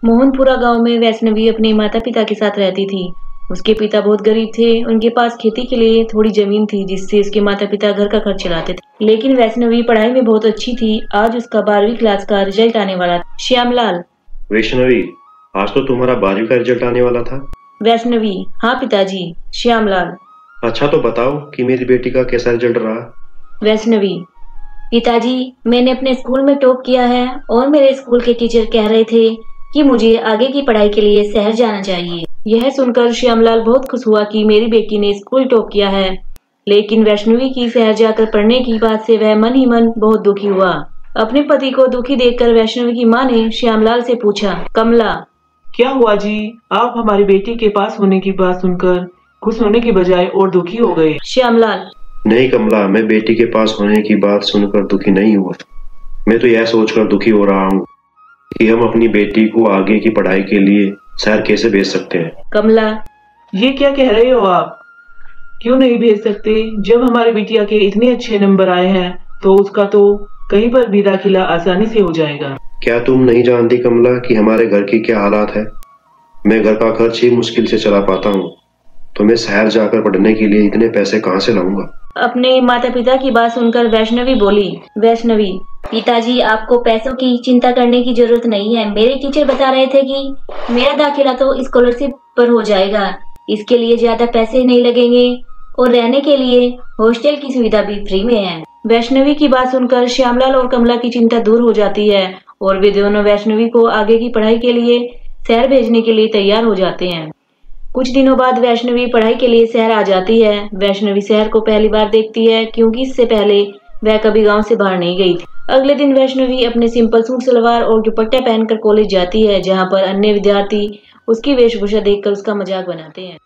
मोहनपुरा गांव में वैष्णवी अपने माता पिता के साथ रहती थी। उसके पिता बहुत गरीब थे। उनके पास खेती के लिए थोड़ी जमीन थी जिससे उसके माता पिता घर का खर्च चलाते थे। लेकिन वैष्णवी पढ़ाई में बहुत अच्छी थी। आज उसका 12वीं क्लास का रिजल्ट आने वाला था। श्यामलाल। वैष्णवी, आज तो तुम्हारा 12वीं का रिजल्ट आने वाला था। वैष्णवी, हाँ पिताजी। श्यामलाल, अच्छा तो बताओ कि मेरी बेटी का कैसा रिजल्ट रहा। वैष्णवी, पिताजी मैंने अपने स्कूल में टॉप किया है और मेरे स्कूल के टीचर कह रहे थे कि मुझे आगे की पढ़ाई के लिए शहर जाना चाहिए। यह सुनकर श्यामलाल बहुत खुश हुआ कि मेरी बेटी ने स्कूल टॉप किया है। लेकिन वैष्णवी की शहर जाकर पढ़ने की बात से वह मन ही मन बहुत दुखी हुआ। अपने पति को दुखी देखकर वैष्णवी की माँ ने श्यामलाल से पूछा, कमला, क्या हुआ जी? आप हमारी बेटी के पास होने की बात सुनकर खुश होने की बजाय और दुखी हो गए। श्यामलाल, नहीं कमला, मैं बेटी के पास होने की बात सुनकर दुखी नहीं हुआ। मैं तो यह सोचकर दुखी हो रहा हूँ कि हम अपनी बेटी को आगे की पढ़ाई के लिए शहर कैसे भेज सकते हैं। कमला, ये क्या कह रहे हो आप? क्यों नहीं भेज सकते? जब हमारी बिटिया के इतने अच्छे नंबर आए हैं तो उसका तो कहीं पर भी दाखिला आसानी से हो जाएगा। क्या तुम नहीं जानती कमला कि हमारे घर की क्या हालात है? मैं घर का खर्च ही मुश्किल से चला पाता हूँ, तो मैं शहर जाकर पढ़ने के लिए इतने पैसे कहाँ से लाऊंगा। अपने माता पिता की बात सुनकर वैष्णवी बोली, वैष्णवी, पिताजी आपको पैसों की चिंता करने की जरूरत नहीं है। मेरे टीचर बता रहे थे कि मेरा दाखिला तो स्कॉलरशिप पर हो जाएगा। इसके लिए ज्यादा पैसे नहीं लगेंगे और रहने के लिए हॉस्टल की सुविधा भी फ्री में है। वैष्णवी की बात सुनकर श्यामलाल और कमला की चिंता दूर हो जाती है और वे दोनों वैष्णवी को आगे की पढ़ाई के लिए शहर भेजने के लिए तैयार हो जाते हैं। कुछ दिनों बाद वैष्णवी पढ़ाई के लिए शहर आ जाती है। वैष्णवी शहर को पहली बार देखती है क्योंकि इससे पहले वह कभी गांव से बाहर नहीं गई थी। अगले दिन वैष्णवी अपने सिंपल सूट सलवार और दुपट्टा पहनकर कॉलेज जाती है, जहां पर अन्य विद्यार्थी उसकी वेशभूषा देखकर उसका मजाक बनाते हैं।